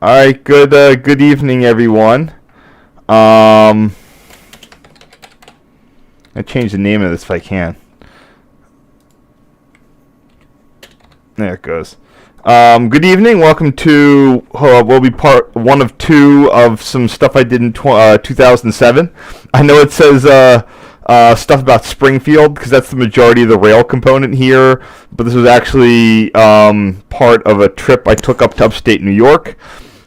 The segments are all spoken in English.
All right, good evening, everyone. I change the name of this if I can. There it goes. Good evening. Welcome to will be part one of two of some stuff I did in 2007. I know it says stuff about Springfield because that's the majority of the rail component here, but this was actually part of a trip I took up to upstate New York.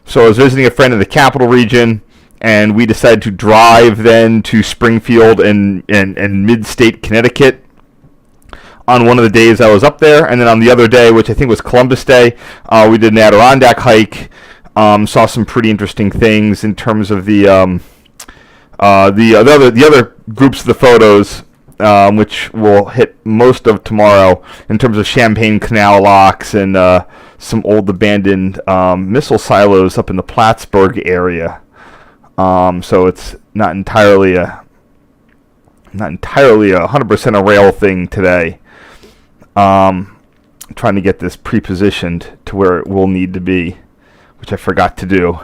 So I was visiting a friend in the capital region, and we decided to drive then to Springfield and mid-state Connecticut on one of the days I was up there. And then on the other day, which I think was Columbus Day, we did an Adirondack hike, saw some pretty interesting things in terms of the other groups of the photos, which we'll hit most of tomorrow in terms of Champlain Canal locks and some old abandoned missile silos up in the Plattsburgh area. So it's not entirely a 100% a rail thing today. Trying to get this pre-positioned to where it will need to be, which I forgot to do.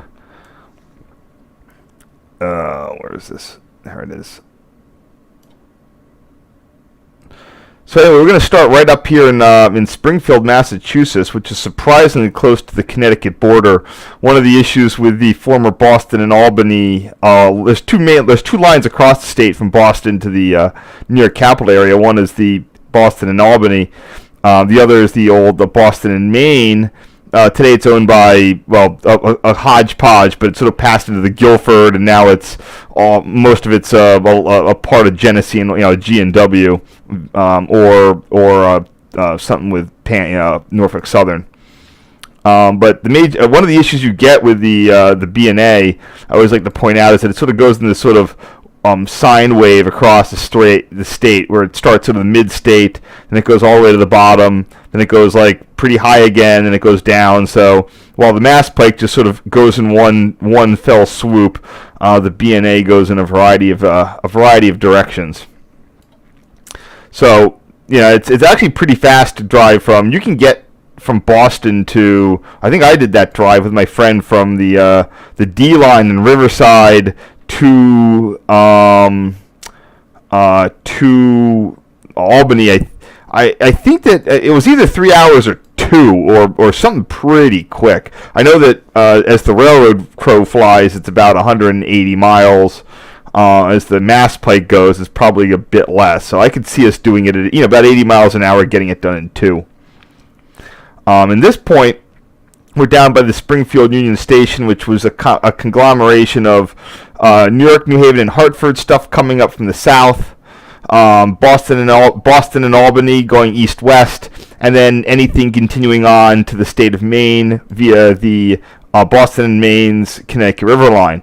Where is this? There it is. So anyway, we're going to start right up here in Springfield, Massachusetts, which is surprisingly close to the Connecticut border. One of the issues with the former Boston and Albany, there's two lines across the state from Boston to the New York capital area. One is the Boston and Albany. The other is the Boston and Maine. Today it's owned by, a hodgepodge, but it sort of passed into the Guilford, and now it's most of it's a part of Genesee and G&W, or something with Norfolk Southern. But one of the issues you get with the B&A, I always like to point out, is that it sort of goes in this sort of sine wave across the state, where it starts sort of the mid-state, and it goes all the way to the bottom, then it goes like pretty high again, and it goes down. So while the Mass Pike just sort of goes in one fell swoop, the B&A goes in a variety of directions. So it's actually pretty fast to drive from. You can get from Boston to, I think I did that drive with my friend from the D line in Riverside to Albany. I think that it was either 3 hours or 2 or something pretty quick. I know that as the railroad crow flies, it's about 180 miles. As the Mass Pike goes, it's probably a bit less. So I could see us doing it at about 80 miles an hour, getting it done in 2. At this point, we're down by the Springfield Union Station, which was a conglomeration of New York, New Haven, and Hartford stuff coming up from the south. Boston and Albany going east-west, and then anything continuing on to the state of Maine via the Boston and Maine's Connecticut River line.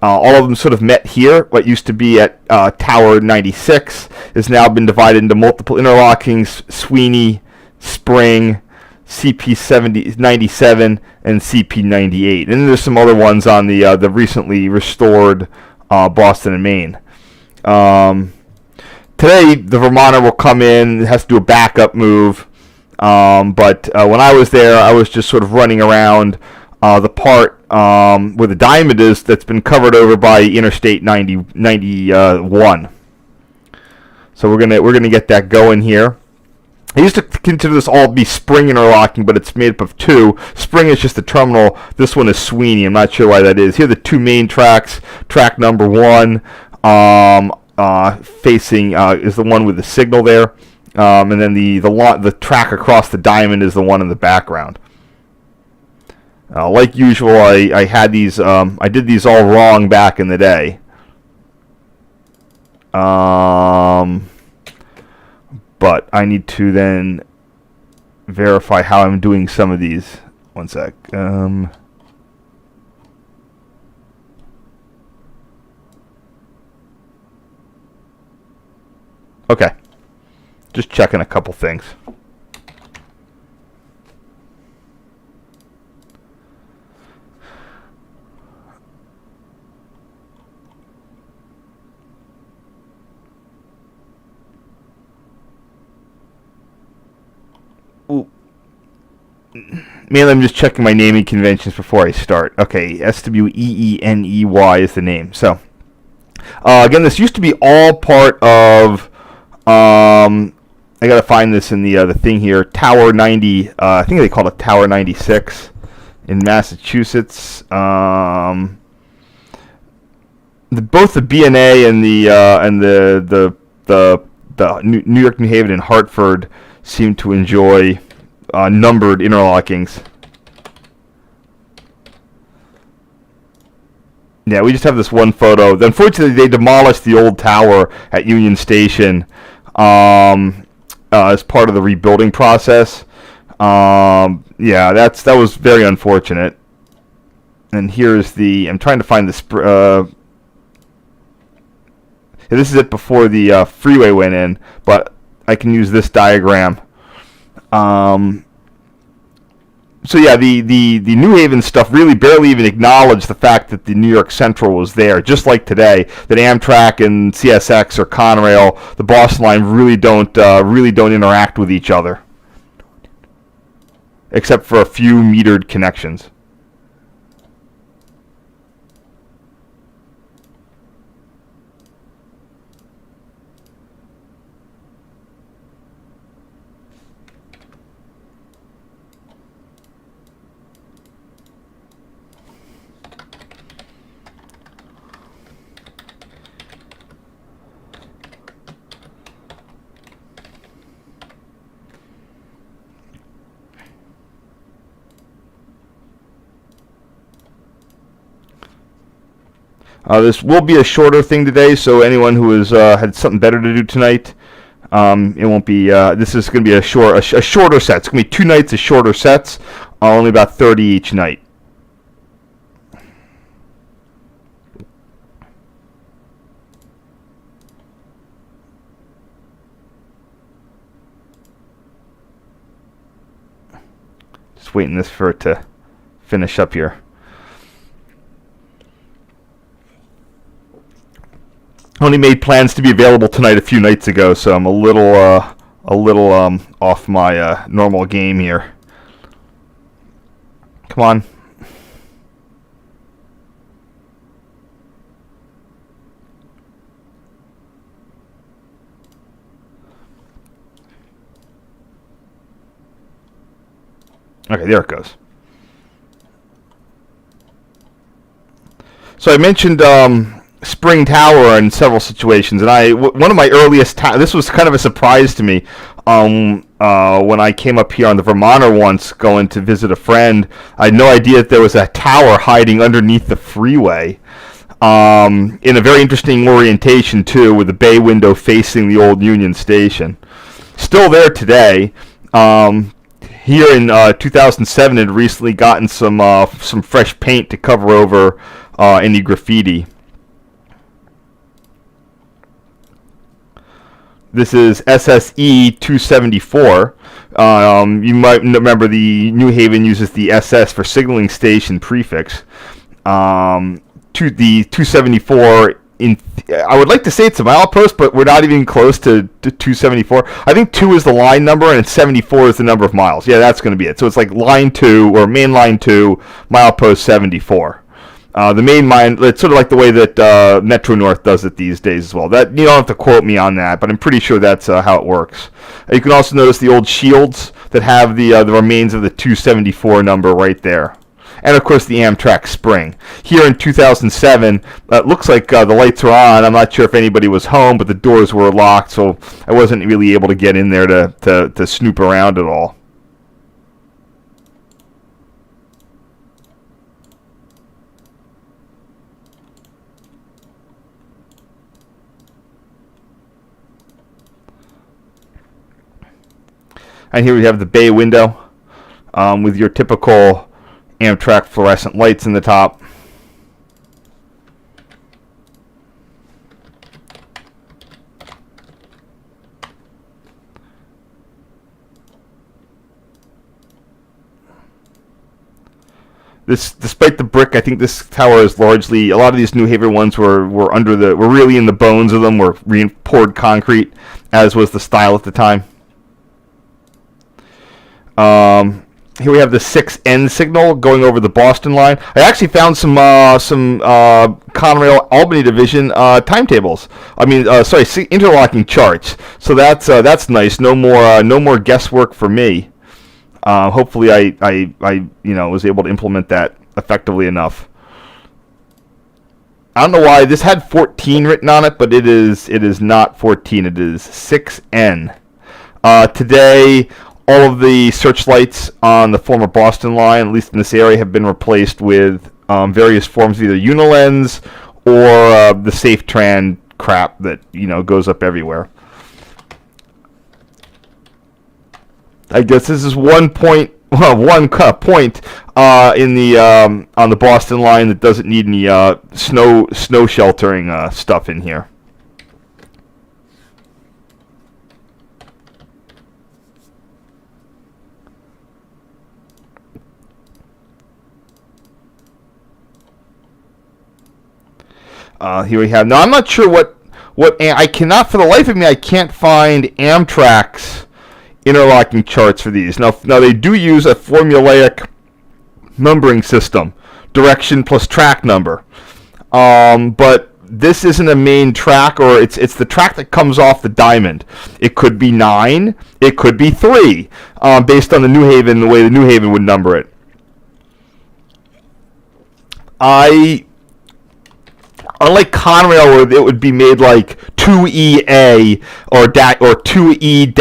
All of them sort of met here. What used to be at Tower 96 has now been divided into multiple interlockings: Sweeney, Spring, CP 97, and CP 98. And then there's some other ones on the recently restored Boston and Maine. Today, the Vermonter will come in. It has to do a backup move. But when I was there, I was just sort of running around the part where the diamond is that's been covered over by Interstate 91. So we're gonna get that going here. I used to consider this all to be Spring interlocking, but it's made up of two. Spring is just the terminal. This one is Sweeney. I'm not sure why that is. Here are the two main tracks. Track number 1. Facing is the one with the signal there, and then the track across the diamond is the one in the background. Like usual, I had these. I did these all wrong back in the day. But I need to then verify how I'm doing some of these. One sec. Okay. Just checking a couple things. Ooh. Mainly, I'm just checking my naming conventions before I start. Okay, Sweeney is the name. So, again, this used to be all part of. I gotta find this in the thing here. Tower 90. I think they call it Tower 96 in Massachusetts. Both the BNA and the New York, New Haven, and Hartford seem to enjoy numbered interlockings. Yeah, we just have this one photo. Unfortunately, they demolished the old tower at Union Station as part of the rebuilding process. Yeah, that was very unfortunate. And here's the. I'm trying to find the. This is it before the freeway went in, but I can use this diagram. So yeah, the New Haven stuff really barely even acknowledged the fact that the New York Central was there. Just like today, that Amtrak and CSX or Conrail, the Boston line really don't interact with each other, except for a few metered connections. This will be a shorter thing today, so anyone who has had something better to do tonight, it won't be. This is going to be a shorter set. It's going to be 2 nights of shorter sets, only about 30 each night. Just waiting this for it to finish up here. Only made plans to be available tonight a few nights ago, so I'm a little off my normal game here. Come on. Okay, there it goes. So I mentioned Spring Tower in several situations, and one of my earliest this was kind of a surprise to me when I came up here on the Vermonter once going to visit a friend. I had no idea that there was a tower hiding underneath the freeway in a very interesting orientation too, with the bay window facing the old Union Station. Still there today. Here in 2007, it had recently gotten some fresh paint to cover over any graffiti. This is SSE 274. You might remember the New Haven uses the SS for signaling station prefix. The 274, I would like to say it's a milepost, but we're not even close to 274. I think 2 is the line number, and 74 is the number of miles. Yeah, that's going to be it. So it's like line 2, or main line 2, milepost 74. The main line, it's sort of like the way that Metro North does it these days as well. That you don't have to quote me on that, but I'm pretty sure that's how it works. You can also notice the old shields that have the remains of the 274 number right there. And of course the Amtrak spring. Here in 2007, it looks like the lights are on. I'm not sure if anybody was home, but the doors were locked, so I wasn't really able to get in there to snoop around at all. And here we have the bay window with your typical Amtrak fluorescent lights in the top. Despite the brick, I think this tower is largely, a lot of these New Haven ones were really in the bones of them, were poured concrete, as was the style at the time. Here we have the 6N signal going over the Boston line. I actually found some Conrail Albany division timetables. Interlocking charts. So that's nice. No more guesswork for me. Hopefully, I was able to implement that effectively enough. I don't know why this had 14 written on it, but it is not 14. It is 6N. Today, all of the searchlights on the former Boston line, at least in this area, have been replaced with various forms of either unilens or the SafeTran crap that goes up everywhere. I guess this is one point in the on the Boston line that doesn't need any snow sheltering stuff in here. Here we have. Now I'm not sure what I cannot for the life of me I can't find Amtrak's interlocking charts for these. Now they do use a formulaic numbering system, direction plus track number, but this isn't a main track, or it's the track that comes off the diamond. It could be 9, it could be 3, based on the way the New Haven would number it. Unlike Conrail, where it would be made like 2EA or 2E-1,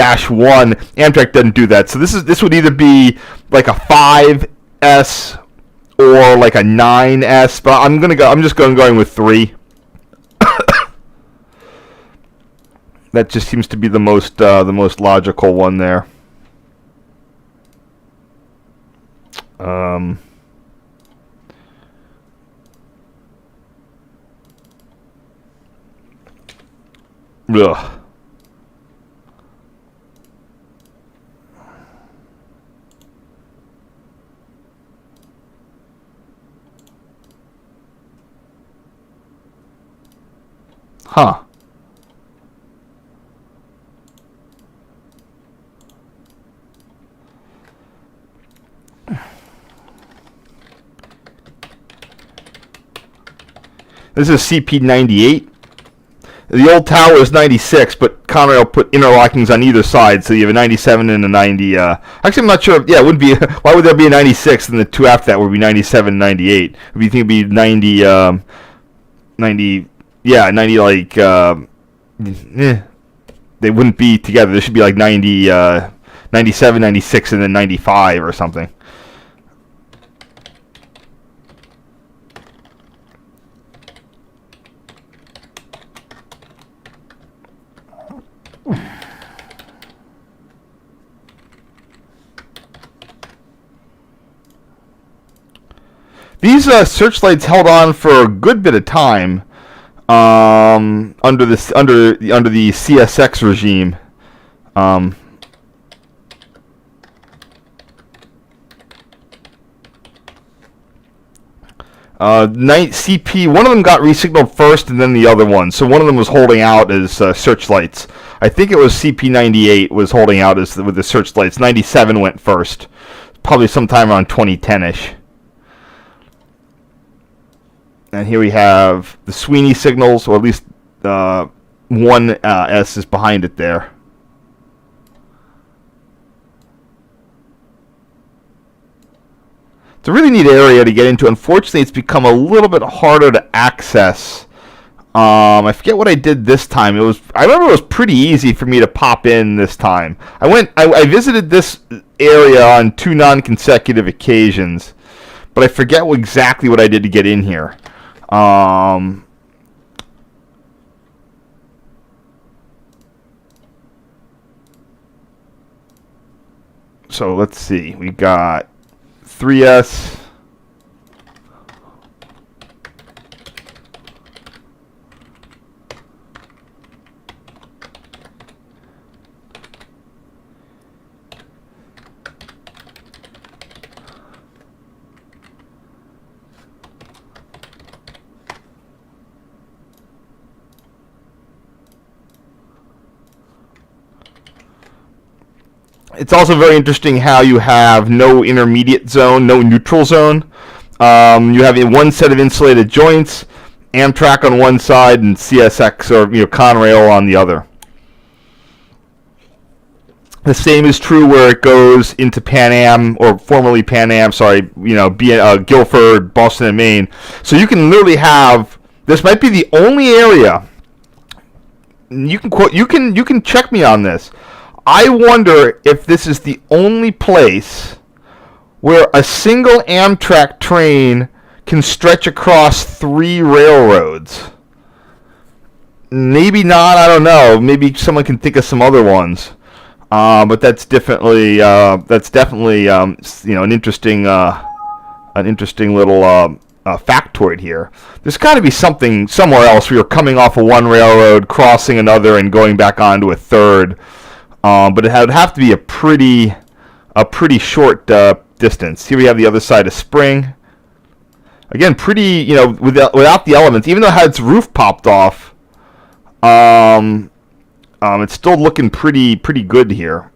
Amtrak doesn't do that. So this would either be like a 5S or like a 9S, but I'm just going with 3. That just seems to be the most logical one there. Ugh. Huh. This is CP98. The old tower is 96, but Conrail put interlockings on either side, so you have a 97 and a 90. Actually, I'm not sure. Yeah, it wouldn't be. Why would there be a 96 and the two after that would be 97 and 98? If you think it'd be 90, 90, yeah, 90 like, they wouldn't be together. There should be like 90, 97, 96, and then 95 or something. These searchlights held on for a good bit of time under the CSX regime. CP, one of them got resignaled first, and then the other one. So one of them was holding out as searchlights. I think it was CP98 was holding out with the searchlights. 97 went first, probably sometime around 2010-ish. And here we have the Sweeney signals, or at least one S is behind it there. It's a really neat area to get into. Unfortunately, it's become a little bit harder to access. I forget what I did this time. I remember it was pretty easy for me to pop in this time. I visited this area on 2 non-consecutive occasions, but I forget exactly what I did to get in here. So let's see. We got 3S. It's also very interesting how you have no intermediate zone, no neutral zone. You have one set of insulated joints, Amtrak on one side and CSX or Conrail on the other. The same is true where it goes into Pan Am, or formerly Pan Am, sorry, Guilford, Boston, and Maine. So you can literally have, this might be the only area, you can check me on this. I wonder if this is the only place where a single Amtrak train can stretch across 3 railroads. Maybe not, I don't know. Maybe someone can think of some other ones. But that's definitely an interesting little factoid here. There's got to be something somewhere else where you're coming off of one railroad, crossing another, and going back onto a third. But it would have to be a pretty short distance. Here we have the other side of Spring. Again, pretty, without the elements, even though it had its roof popped off. It's still looking pretty good here.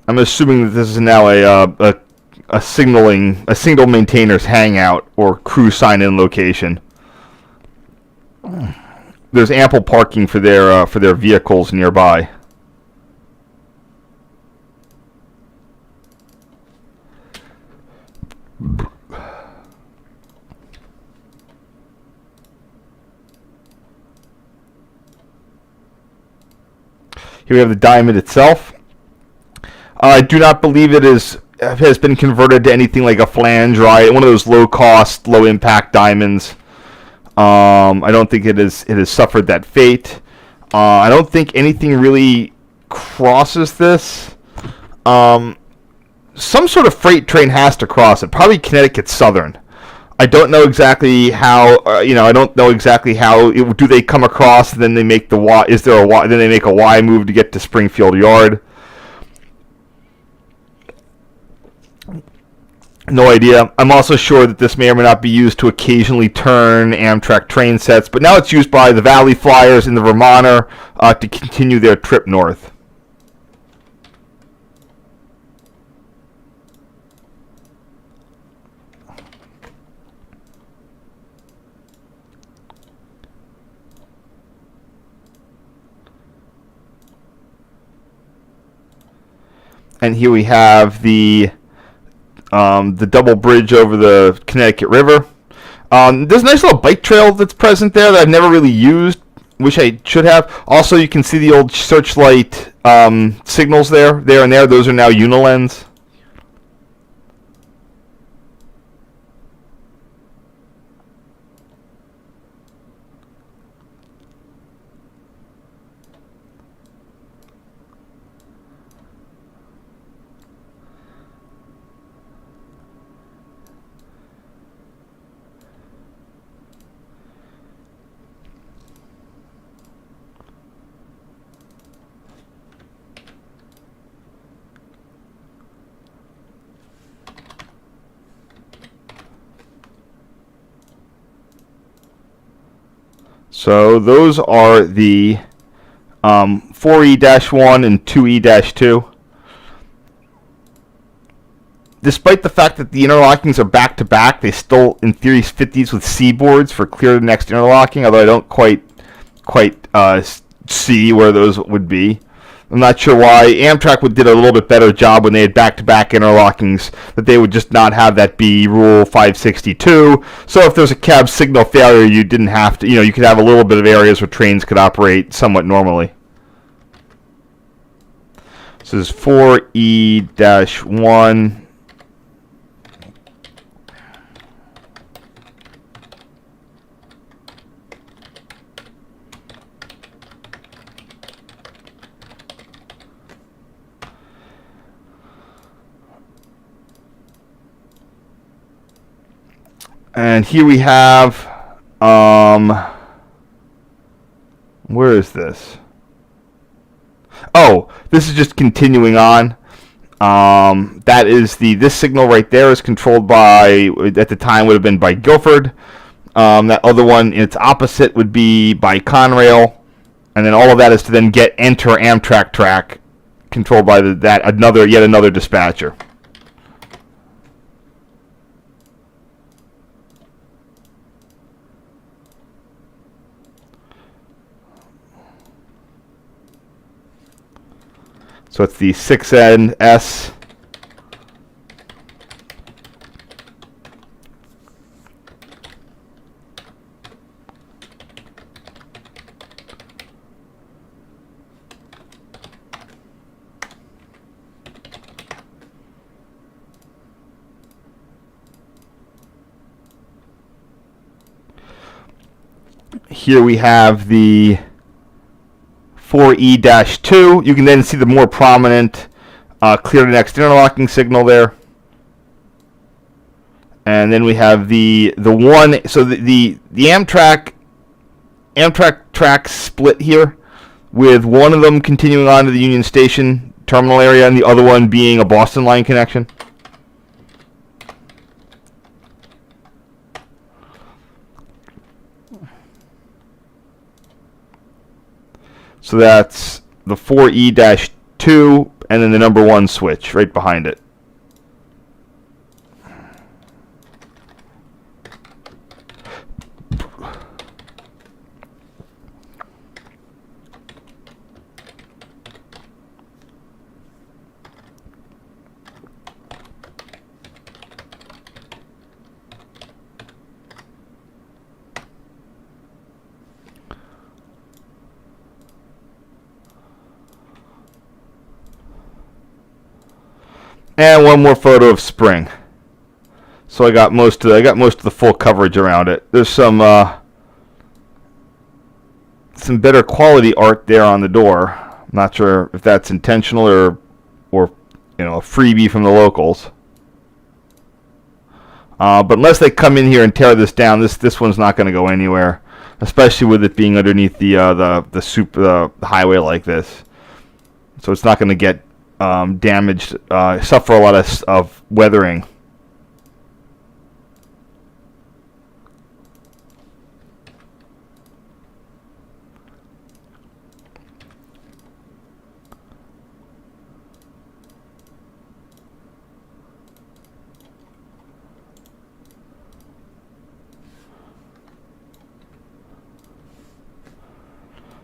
I'm assuming that this is now a signal maintainer's hangout or crew sign-in location. There's ample parking for their vehicles nearby. Here we have the diamond itself. I do not believe it has been converted to anything like a flange, right? One of those low-cost, low-impact diamonds. I don't think it has suffered that fate. I don't think anything really crosses this. Some sort of freight train has to cross it. Probably Connecticut Southern. I don't know exactly how. I don't know exactly how. Do they come across? And then they make the Y. Is there a Y? Then they make a Y move to get to Springfield Yard. No idea. I'm also sure that this may or may not be used to occasionally turn Amtrak train sets, but now it's used by the Valley Flyers and the Vermonter to continue their trip north. And here we have the double bridge over the Connecticut River. There's a nice little bike trail that's present there that I've never really used. Wish I should have. Also, you can see the old searchlight signals there and there. Those are now Unilens. So those are the 4E-1 and 2E-2. Despite the fact that the interlockings are back-to-back, they still, in theory, fit these with C-boards for clear the next interlocking, although I don't quite see where those would be. I'm not sure why. Amtrak did a little bit better job when they had back-to-back interlockings, that they would just not have that be Rule 562. So if there's a cab signal failure, you didn't have to, you could have a little bit of areas where trains could operate somewhat normally. This is 4E-1. And here we have, where is this? Oh, this is just continuing on. That is this signal right there is controlled by, at the time would have been by Guilford. That other one, its opposite, would be by Conrail. And then all of that is to then enter Amtrak track, controlled by yet another dispatcher. So it's the 6NS. Here we have the 4E-2. You can then see the more prominent clear to next interlocking signal there. And then we have the one, so the Amtrak tracks split here, with one of them continuing on to the Union Station terminal area and the other one being a Boston line connection. So that's the 4E-2 and then the number 1 switch right behind it. And one more photo of Spring. So I got most of the full coverage around it. There's some better quality art there on the door. I'm not sure if that's intentional or a freebie from the locals. But unless they come in here and tear this down, this one's not going to go anywhere, especially with it being underneath the highway like this. So it's not going to get damaged, suffer a lot of weathering.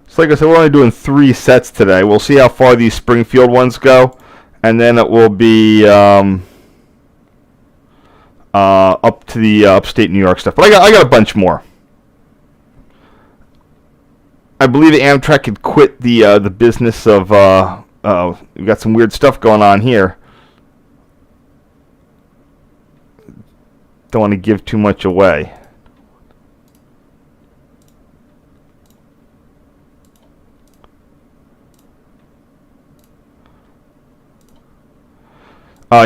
So like I said, we're only doing 3 sets today. We'll see how far these Springfield ones go, and then it will be up to the upstate New York stuff. But I got a bunch more. I believe Amtrak had quit the business of we've got some weird stuff going on here. Don't want to give too much away.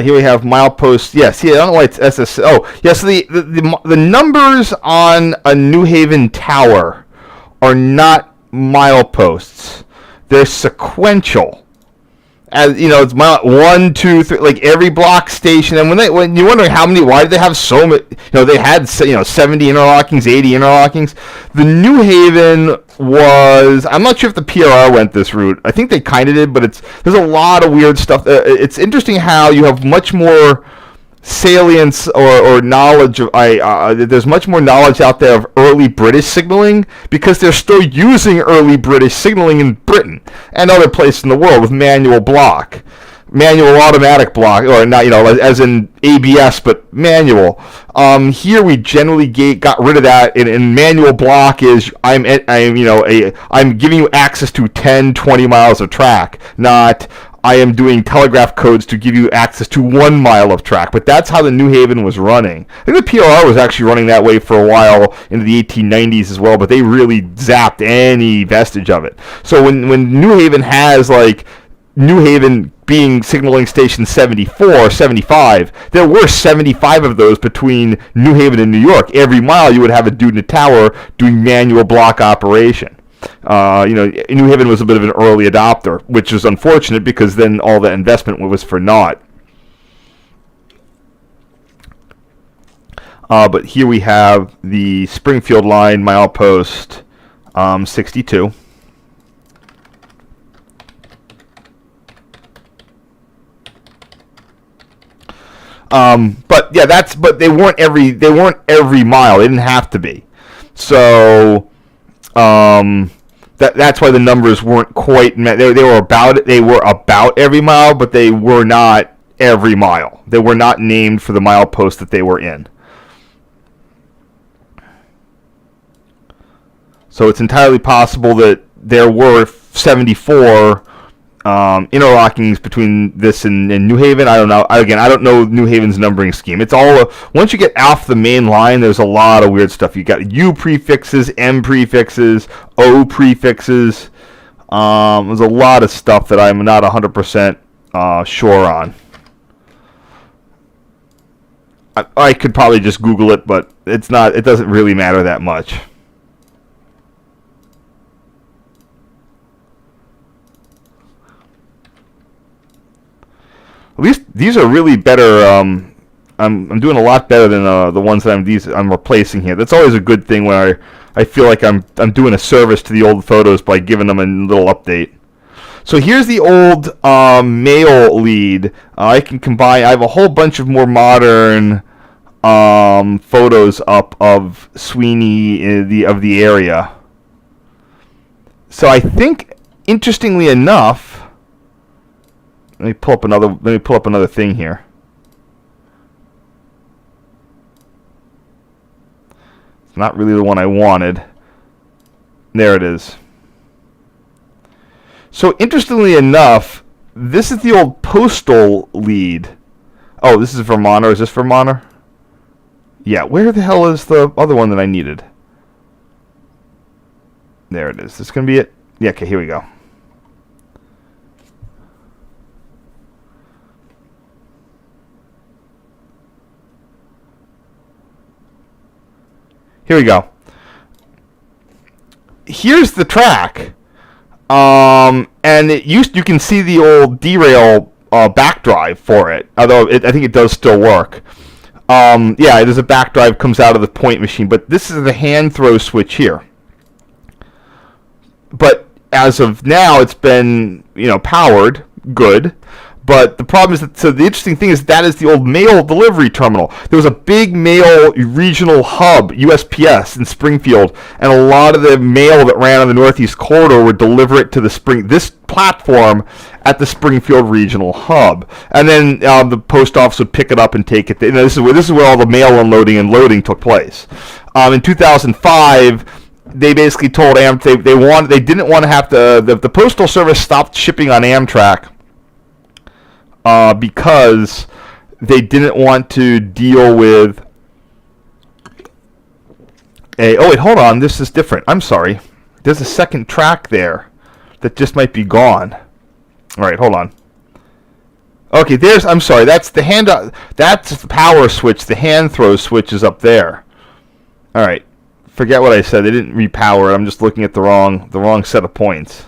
Here we have milepost. Yes, I don't know why it's SS. Oh, yes. The numbers on a New Haven tower are not mileposts. They're sequential. As you know, it's mile 1, 2, 3, like every block station. And when you're wondering why did they have so many? They had 70 interlockings, 80 interlockings. The New Haven was, I'm not sure if the PRR went this route. I think they kind of did, but there's a lot of weird stuff. It's interesting how you have much more salience or knowledge of there's much more knowledge out there of early British signaling, because they're still using early British signaling in Britain and other places in the world with manual automatic block, or not, as in ABS, but manual. Here we generally got rid of that, and manual block is I'm giving you access to 10, 20 miles of track, not I am doing telegraph codes to give you access to 1 mile of track. But that's how the New Haven was running. I think the PRR was actually running that way for a while into the 1890s as well, but they really zapped any vestige of it. So when New Haven has, like, New Haven being signaling station 74, 75, there were 75 of those between New Haven and New York. Every mile you would have a dude in a tower doing manual block operation. New Haven was a bit of an early adopter, which is unfortunate because then all the investment was for naught. But here we have the Springfield line, milepost 62. But yeah, but they weren't every mile. They didn't have to be. So that's why the numbers weren't quite. They were about every mile, but they were not every mile. They were not named for the milepost that they were in. So it's entirely possible that there were 74 interlockings between this and New Haven. I don't know. Again, I don't know New Haven's numbering scheme. It's all once you get off the main line, there's a lot of weird stuff. You got U prefixes, M prefixes, O prefixes. There's a lot of stuff that I'm not 100% sure on. I could probably just Google it, but it's not. It doesn't really matter that much. At least these are really better. I'm doing a lot better than the ones that I'm replacing here. That's always a good thing when I feel like I'm doing a service to the old photos by giving them a little update. So here's the old mail lead. I can combine. I have a whole bunch of more modern photos up of Sweeney of the area. So I think, interestingly enough. Let me pull up another thing here. It's not really the one I wanted. There it is. So interestingly enough, this is the old postal lead. Oh, this is Vermonter. Is this Vermonter? Yeah, where the hell is the other one that I needed? There it is. This going to be it? Yeah, okay, here we go. Here we go. Here's the track, and you can see the old derail backdrive for it. Although I think it does still work. Yeah, there's a backdrive comes out of the point machine, but this is the hand throw switch here. But as of now, it's been powered good. But the problem is so the interesting thing is that is the old mail delivery terminal. There was a big mail regional hub, USPS, in Springfield, and a lot of the mail that ran on the Northeast Corridor would deliver it to this platform at the Springfield Regional Hub. And then the post office would pick it up and take it. This is where all the mail unloading and loading took place. In 2005, they basically told Amtrak they didn't want to have to. The Postal Service stopped shipping on Amtrak. Because they didn't want to deal with oh wait, hold on, this is different. I'm sorry. There's a second track there that just might be gone. All right, hold on. Okay, I'm sorry. That's that's the power switch. The hand throw switch is up there. All right. Forget what I said. They didn't repower it. I'm just looking at the wrong set of points.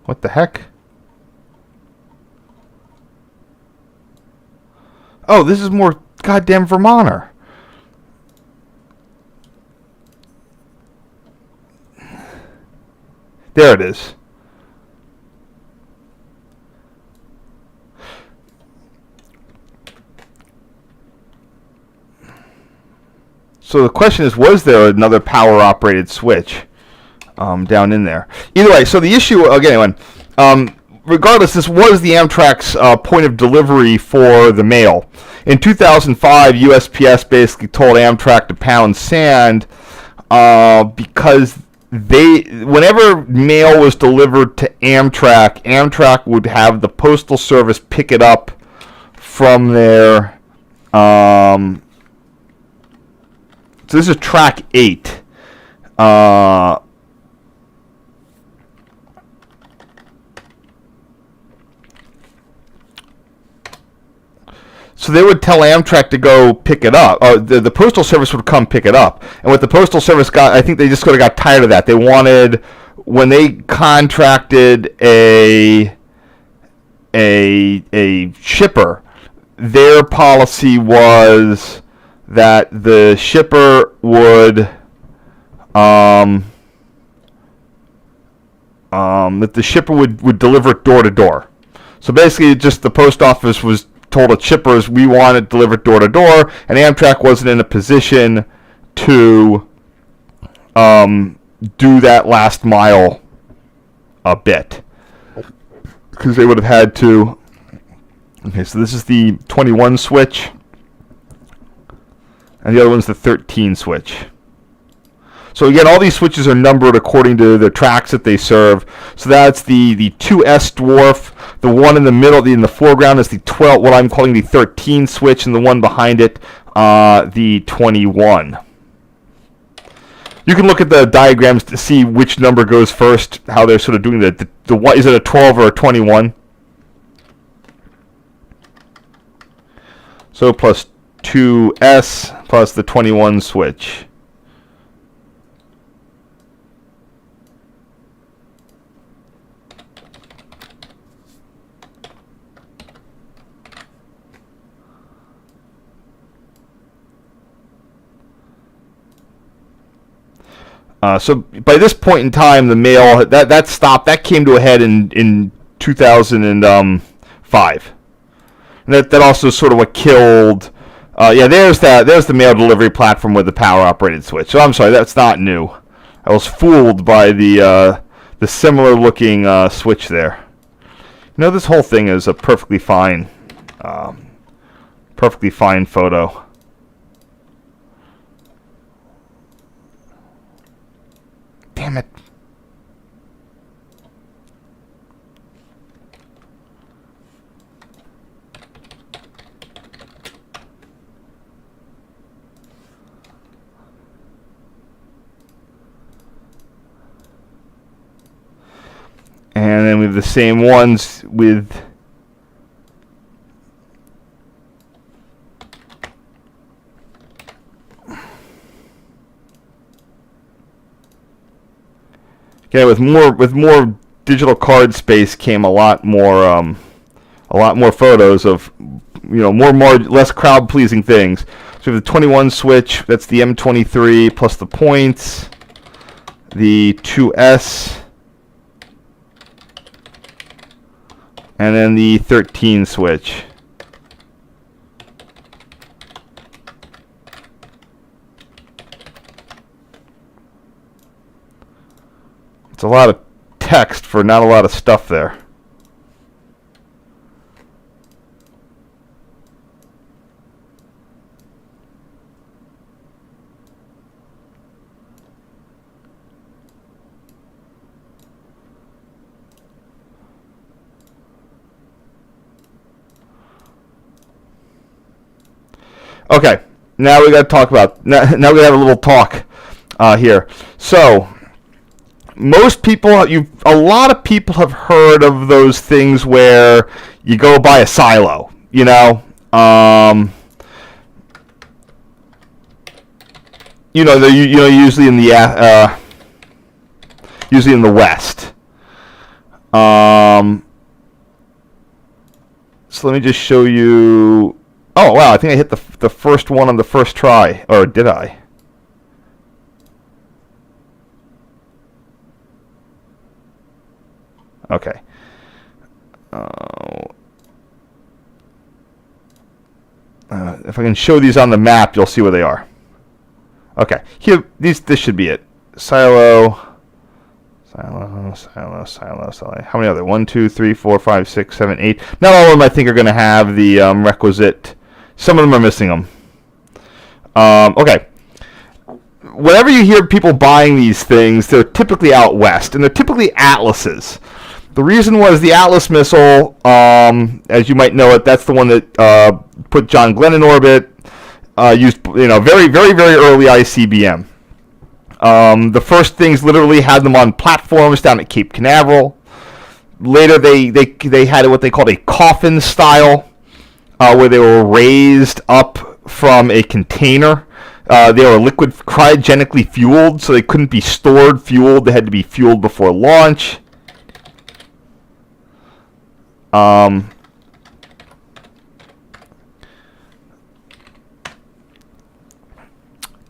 What the heck? Oh, this is more goddamn Vermonter. There it is. So the question is, was there another power-operated switch down in there? Either way, so the issue, again, regardless, this was the Amtrak's point of delivery for the mail. In 2005, USPS basically told Amtrak to pound sand because whenever mail was delivered to Amtrak, Amtrak would have the Postal Service pick it up from their. So this is track 8. So they would tell Amtrak to go pick it up. Or the Postal Service would come pick it up. And what the Postal Service got, I think they just sort of got tired of that. They wanted, when they contracted a shipper, their policy was that the shipper would deliver it door to door. So basically, just the post office was told its shippers, we want it delivered door to door, and Amtrak wasn't in a position to do that last mile a bit, because they would have had to. Okay, so this is the 21 switch, and the other one's the 13 switch. So again, all these switches are numbered according to the tracks that they serve. So that's the 2S dwarf. The one in the middle, in the foreground, is the 12, what I'm calling the 13 switch, and the one behind it, the 21. You can look at the diagrams to see which number goes first, how they're sort of doing the is it a 12 or a 21? So plus 2S plus the 21 switch. So by this point in time, the mail that stopped. That came to a head in 2005, and that also sort of what killed. There's the mail delivery platform with the power operated switch. So I'm sorry, that's not new. I was fooled by the similar looking switch there. This whole thing is a perfectly fine photo. Damn it. And then we have the same ones with with more digital card space came a lot more photos of less crowd pleasing things. So we have the 21 switch, that's the M23 plus the points, the 2S, and then the 13 switch. It's a lot of text for not a lot of stuff there. Okay, now we got to talk about. Now we have a little talk here. So, a lot of people have heard of those things where you go buy a silo. Usually in the West. So let me just show you. Oh wow! I think I hit the first one on the first try, or did I? Okay. If I can show these on the map, you'll see where they are. Okay. Here, this should be it. Silo. How many are there? 1, 2, 3, 4, 5, 6, 7, 8. Not all of them, I think, are going to have the requisite. Some of them are missing them. Okay. Whenever you hear people buying these things, they're typically out west, and they're typically Atlases. The reason was the Atlas missile, as you might know it, that's the one that put John Glenn in orbit, used very, very, very early ICBM. The first things literally had them on platforms down at Cape Canaveral. Later, they had what they called a coffin style where they were raised up from a container. They were liquid cryogenically fueled, so they couldn't be stored fueled. They had to be fueled before launch.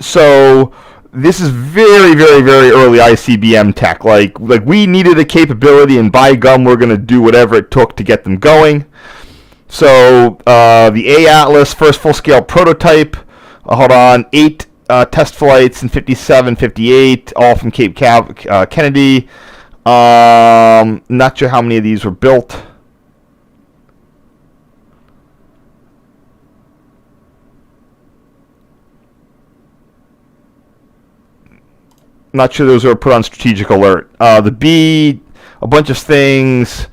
So this is very, very, very early ICBM tech. Like we needed a capability, and by gum, we're going to do whatever it took to get them going. So the A-Atlas, first full-scale prototype, hold on, 8 test flights in 57, 58, all from Cape Kennedy. Not sure how many of these were built. Not sure those were put on strategic alert. The B, a bunch of things.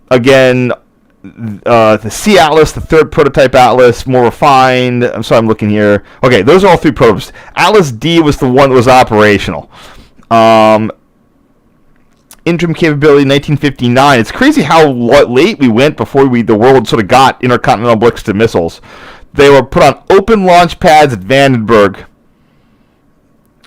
Again, the C Atlas, the third prototype Atlas, more refined. I'm sorry, I'm looking here. Okay, those are all 3 prototypes. Atlas D was the one that was operational. Interim capability 1959. It's crazy how late we went before the world sort of got intercontinental ballistic missiles. They were put on open launch pads at Vandenberg.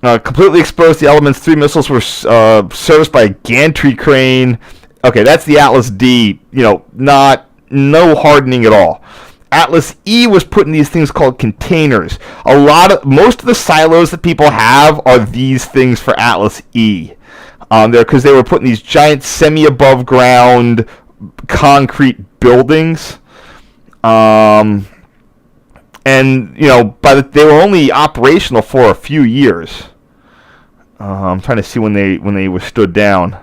Completely exposed to the elements. 3 missiles were serviced by a gantry crane. Okay, that's the Atlas D. No hardening at all. Atlas E was put in these things called containers. Most of the silos that people have are these things for Atlas E. Because they were put in these giant semi-above ground concrete buildings. And they were only operational for a few years. I'm trying to see when they were stood down.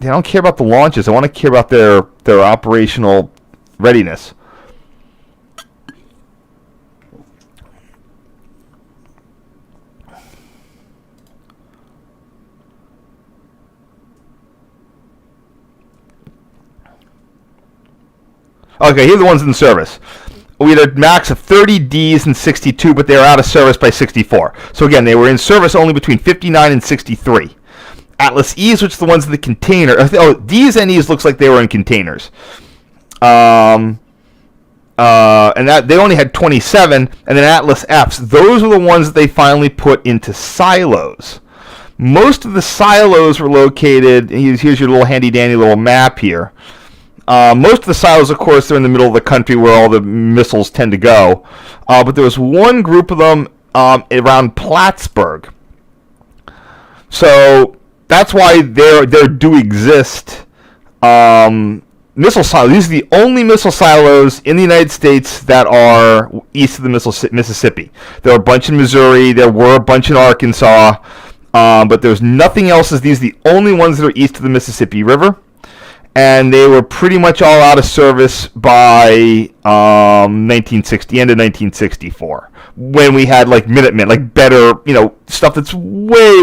I don't care about the launches. I want to care about their operational readiness. Okay, here are the ones in service. We had a max of 30 Ds and 62, but they were out of service by 64. So again, they were in service only between 59 and 63. Atlas E's, which are the ones in the container. D's and E's looks like they were in containers. And that they only had 27. And then Atlas F's, those are the ones that they finally put into silos. Most of the silos were located. Here's your little handy-dandy little map here. Most of the silos, of course, they're in the middle of the country where all the missiles tend to go. But there was one group of them around Plattsburgh. So that's why there do exist missile silos. These are the only missile silos in the United States that are east of the Mississippi. There are a bunch in Missouri. There were a bunch in Arkansas. But there's nothing else. These are the only ones that are east of the Mississippi River. And they were pretty much all out of service by 1960, end of 1964, when we had like Minutemen, like better, stuff that's way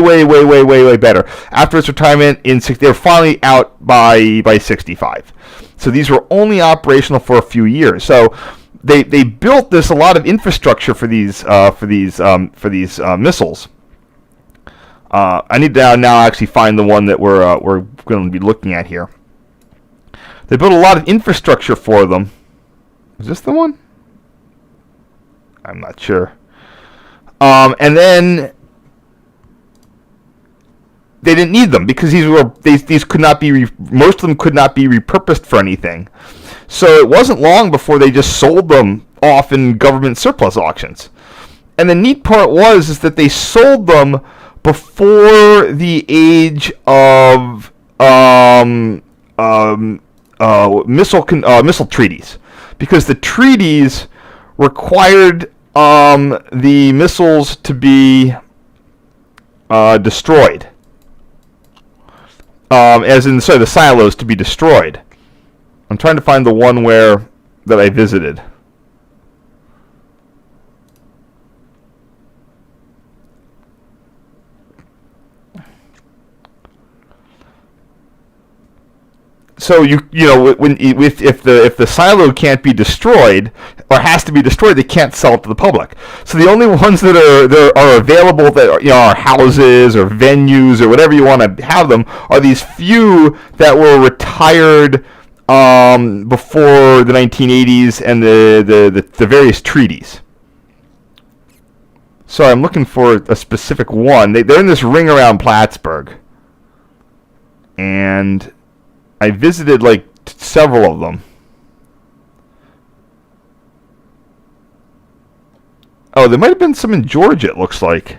better. After its retirement they were finally out by 65. So these were only operational for a few years. So they built a lot of infrastructure for these missiles. I need to now actually find the one that we're going to be looking at here. They built a lot of infrastructure for them. Is this the one? I'm not sure. And then they didn't need them because these could not be most of them could not be repurposed for anything. So it wasn't long before they just sold them off in government surplus auctions. And the neat part is that they sold them before the age of missile treaties, because the treaties required the missiles to be destroyed, the silos to be destroyed. I'm trying to find the one that I visited. So if the silo can't be destroyed or has to be destroyed, they can't sell it to the public. So the only ones that are available that are houses or venues or whatever you want to have them are these few that were retired before the 1980s and the various treaties. So I'm looking for a specific one. They're in this ring around Plattsburgh, and I visited like several of them. Oh, there might have been some in Georgia, it looks like.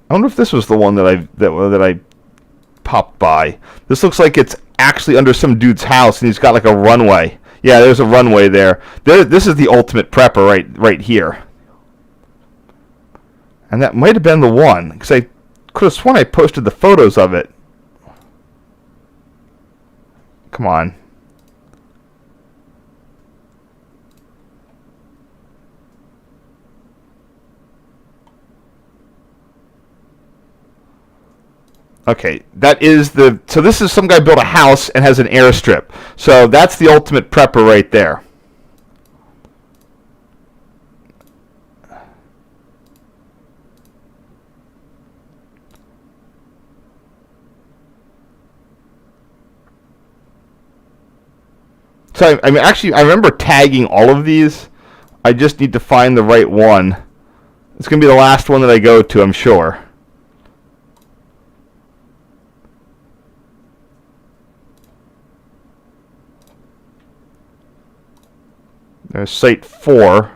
I wonder if this was the one that I popped by. This looks like it's actually under some dude's house, and he's got like a runway. Yeah, there's a runway there. This is the ultimate prepper right here. And that might have been the one, because I could have sworn I posted the photos of it. Come on. Okay, so this is some guy built a house and has an airstrip. So that's the ultimate prepper right there. So I remember tagging all of these. I just need to find the right one. It's going to be the last one that I go to, I'm sure. There's Site 4.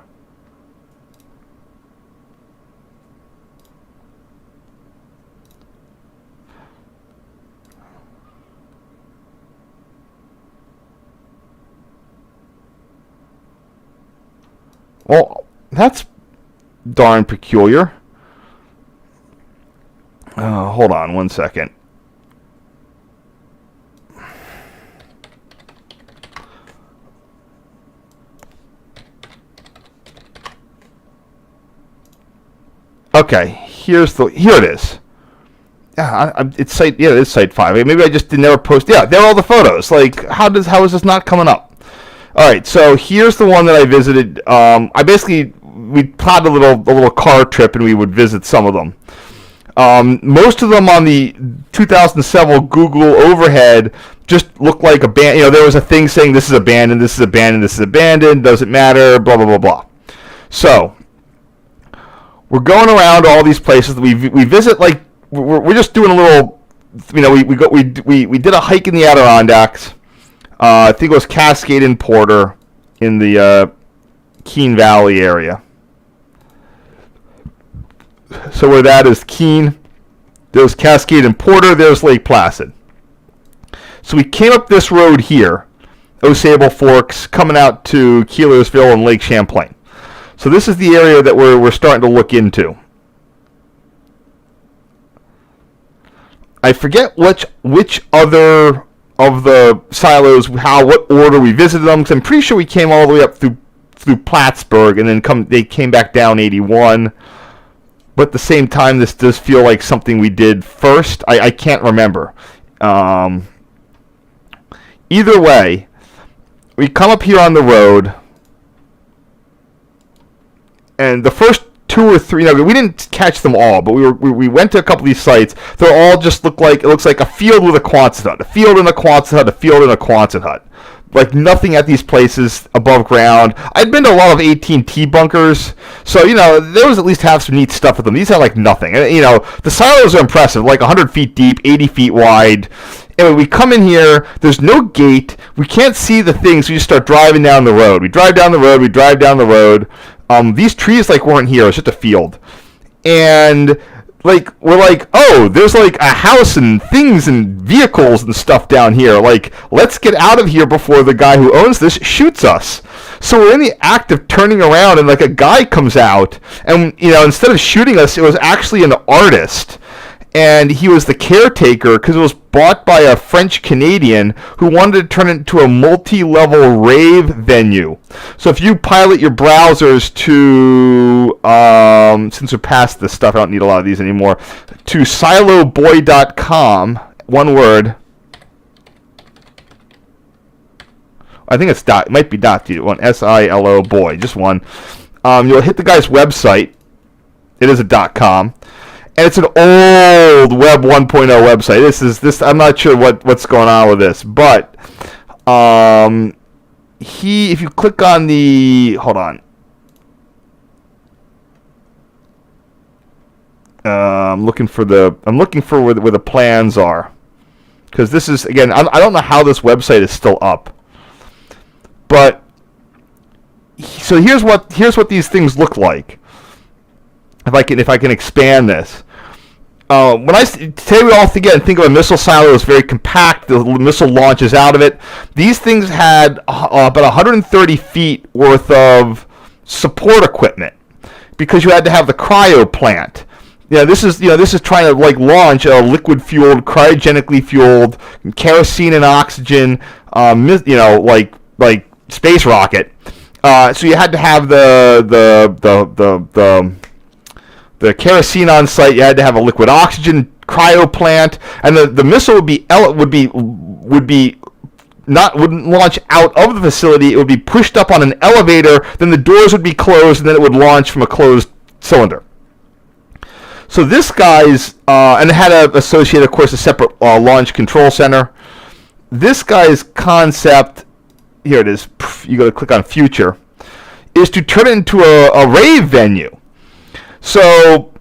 Well, that's darn peculiar. Hold on one second. Okay, here it is. Yeah, it's it is Site 5. Maybe I just never post. Yeah, there are all the photos. Like, how is this not coming up? All right, so here's the one that I visited. We plotted a little car trip, and we would visit some of them. Most of them on the 2007 Google overhead just looked like abandoned. There was a thing saying this is abandoned, this is abandoned, this is abandoned. Doesn't matter. Blah blah blah blah. So we're going around all these places. We visit, like we're just doing a little. We did a hike in the Adirondacks. I think it was Cascade and Porter in the Keene Valley area. So where that is Keene, there's Cascade and Porter, there's Lake Placid. So we came up this road here, Osable Forks, coming out to Keelersville and Lake Champlain. So this is the area that we're starting to look into. I forget which other of the silos, what order we visited them, because I'm pretty sure we came all the way up through Plattsburgh, and then they came back down 81. But at the same time, this does feel like something we did first. I can't remember. Either way, we come up here on the road, and the first 2 or 3. We didn't catch them all, but we went to a couple of these sites. They're all just looks like a field with a Quonset hut, a field and a Quonset hut, a field and a Quonset hut. Like nothing at these places above ground. I'd been to a lot of AT&T bunkers, so there was at least have some neat stuff with them. These had like nothing. The silos are impressive, like 100 feet deep, 80 feet wide. Anyway, we come in here. There's no gate. We can't see the things. We just start driving down the road. We drive down the road. These trees weren't here. It was just a field, and we're like, oh, there's like a house and things and vehicles and stuff down here. Like, let's get out of here before the guy who owns this shoots us. So we're in the act of turning around, and a guy comes out, and instead of shooting us, it was actually an artist. and he was the caretaker because it was bought by a French Canadian who wanted to turn it into a multi-level rave venue. So if you pilot your browsers to, since we're past this stuff, I don't need a lot of these anymore, to siloboy.com, one word. I think it's dot. It might be dot. One SILO boy, just one. You'll hit the guy's website. It is a .com, and it's an old Web 1.0 website. This. I'm not sure what's going on with this, but if you click on the, hold on. I'm looking for where the plans are, because this is, again, I don't know how this website is still up. But so here's what these things look like. If I can expand this, today we all think of a missile silo as very compact. The missile launches out of it. These things had about 130 feet worth of support equipment because you had to have the cryo plant. This is trying to launch a liquid fueled, cryogenically fueled, kerosene and oxygen, space rocket. So you had to have the kerosene on site. You had to have a liquid oxygen cryo plant, and the missile wouldn't launch out of the facility. It would be pushed up on an elevator. Then the doors would be closed, and then it would launch from a closed cylinder. So this guy's and it had associated, of course, a separate launch control center. This guy's concept. Here it is. You go to click on future. Is to turn it into a rave venue. So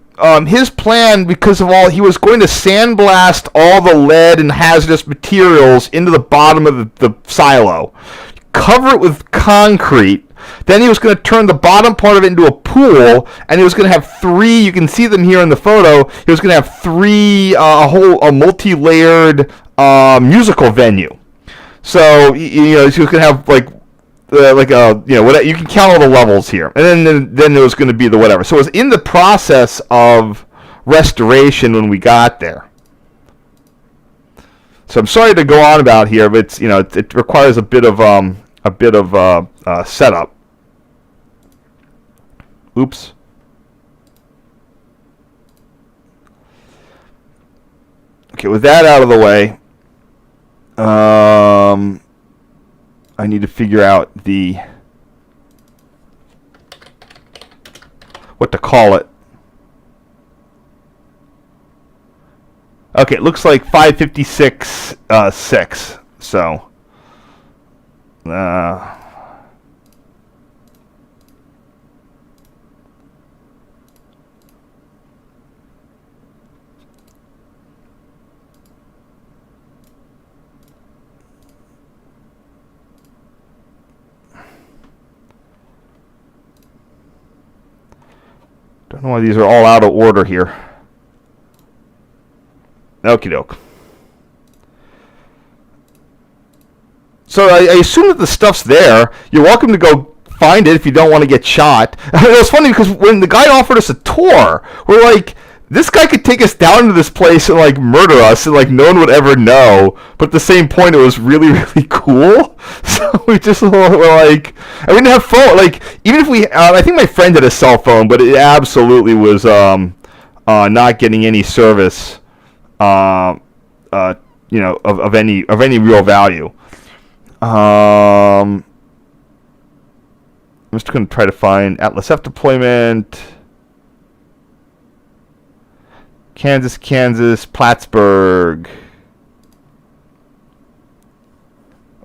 his plan, because of he was going to sandblast all the lead and hazardous materials into the bottom of the silo, cover it with concrete. Then he was going to turn the bottom part of it into a pool, and he was going to have three. You can see them here in the photo. He was going to have three, a multi-layered musical venue. So he was going to have whatever, you can count all the levels here, and then there was going to be the whatever. So it was in the process of restoration when we got there. So I'm sorry to go on about here, but it requires a bit of setup. Oops. Okay, with that out of the way. I need to figure out what to call it. Okay, it looks like 556.6. So, don't know why these are all out of order here. Okie doke. So I assume that the stuff's there. You're welcome to go find it if you don't want to get shot. It was funny because when the guy offered us a tour, we're like, this guy could take us down to this place and murder us, and no one would ever know. But at the same point, it was really, really cool. So we just were like, I didn't have phone. Even if we, I think my friend had a cell phone, but it absolutely was not getting any service, of any real value. I'm just going to try to find Atlas F deployment. Kansas, Plattsburgh.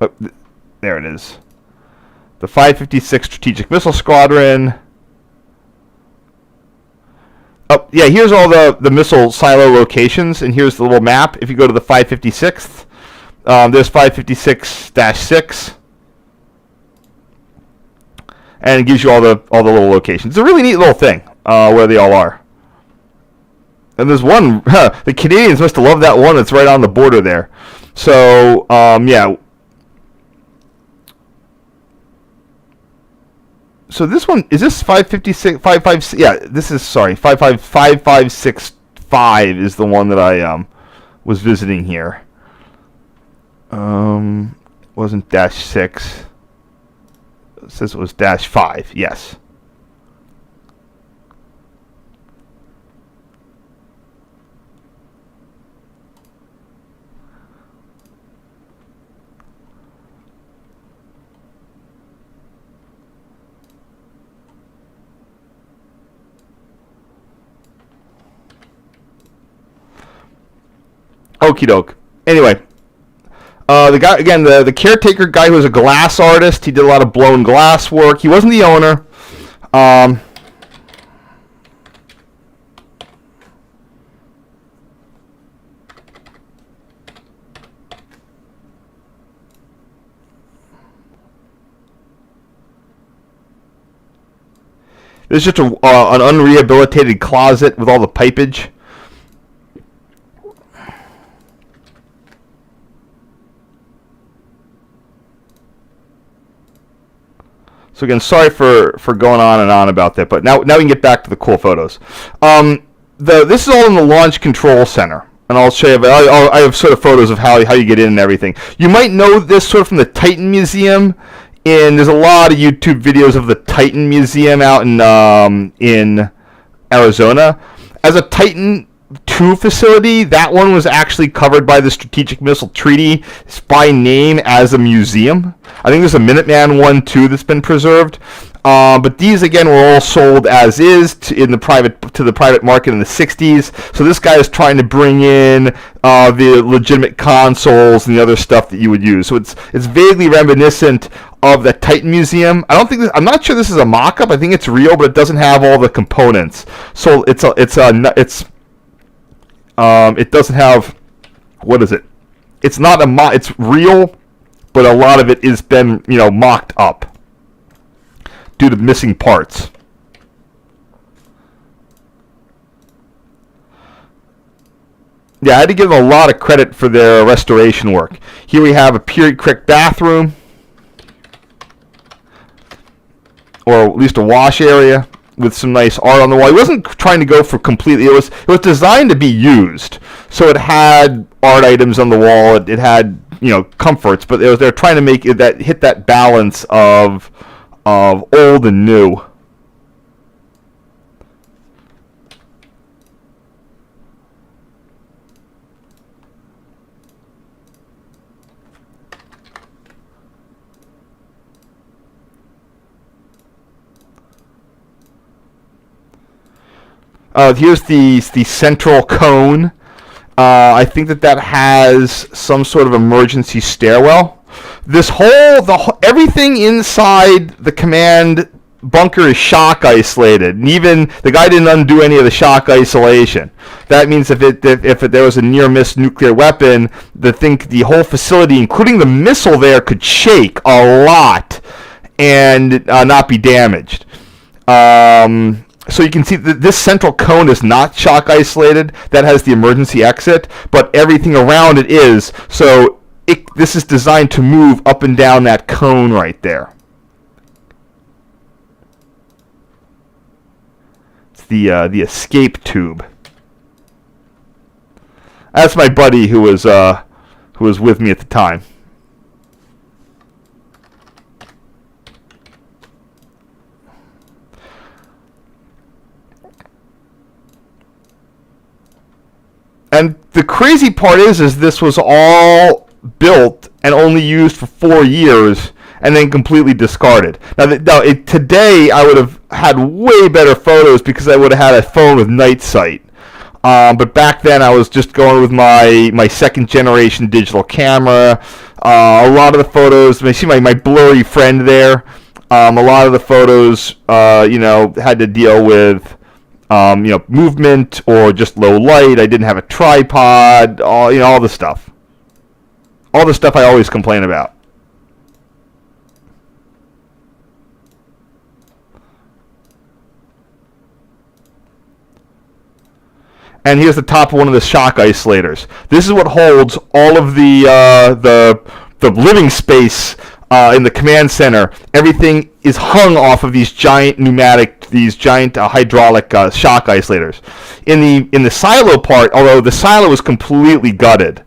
Oh, there it is. The 556 Strategic Missile Squadron. Oh, yeah, here's all the missile silo locations, and here's the little map. If you go to the 556th, there's 556-6. And it gives you all the little locations. It's a really neat little thing where they all are. And there's one, the Canadians must have loved that one that's right on the border there. So, yeah. So this one, is this 556, 556, yeah, this is, sorry, 556.5. 5 is the one that I was visiting here. Wasn't -6. It says it was -5. Yes. Okie doke. Anyway, the guy again, the caretaker guy who was a glass artist. He did a lot of blown glass work. He wasn't the owner. There's just an unrehabilitated closet with all the pipage. So again, sorry for going on and on about that, but now we can get back to the cool photos. This is all in the launch control center, and I'll show you. I have sort of photos of how you get in and everything. You might know this sort of from the Titan Museum, and there's a lot of YouTube videos of the Titan Museum out in Arizona. As a Titan II facility, that one was actually covered by the Strategic Missile Treaty by name as a museum. I think there's a Minuteman one too that's been preserved. But these again were all sold as is to the private market in the 60s. So this guy is trying to bring in the legitimate consoles and the other stuff that you would use. So it's vaguely reminiscent of the Titan Museum. I'm not sure this is a mock-up. I think it's real, but it doesn't have all the components. So it doesn't have, what is it? It's not it's real, but a lot of it has been, mocked up due to missing parts. Yeah, I had to give them a lot of credit for their restoration work. Here we have a period correct bathroom, or at least a wash area with some nice art on the wall. He wasn't trying to go for completely. It was designed to be used, so it had art items on the wall. It had comforts, but they're trying to make it hit that balance of old and new. Here's the central cone. I think that has some sort of emergency stairwell. Everything inside the command bunker is shock isolated, and even the guy didn't undo any of the shock isolation. That means if there was a near-miss nuclear weapon, the whole facility, including the missile there, could shake a lot and not be damaged. So you can see that this central cone is not shock isolated. That has the emergency exit, but everything around it is. So this is designed to move up and down that cone right there. It's the escape tube. That's my buddy who was with me at the time. And the crazy part is this was all built and only used for 4 years and then completely discarded. Today I would have had way better photos because I would have had a phone with night sight. But back then I was just going with my second generation digital camera. A lot of the photos, you see my blurry friend there. A lot of the photos, had to deal with movement or just low light. I didn't have a tripod, all the stuff. All the stuff I always complain about. And here's the top of one of the shock isolators. This is what holds all of the living space in the command center, everything is hung off of these giant hydraulic shock isolators. In the silo part, although the silo was completely gutted,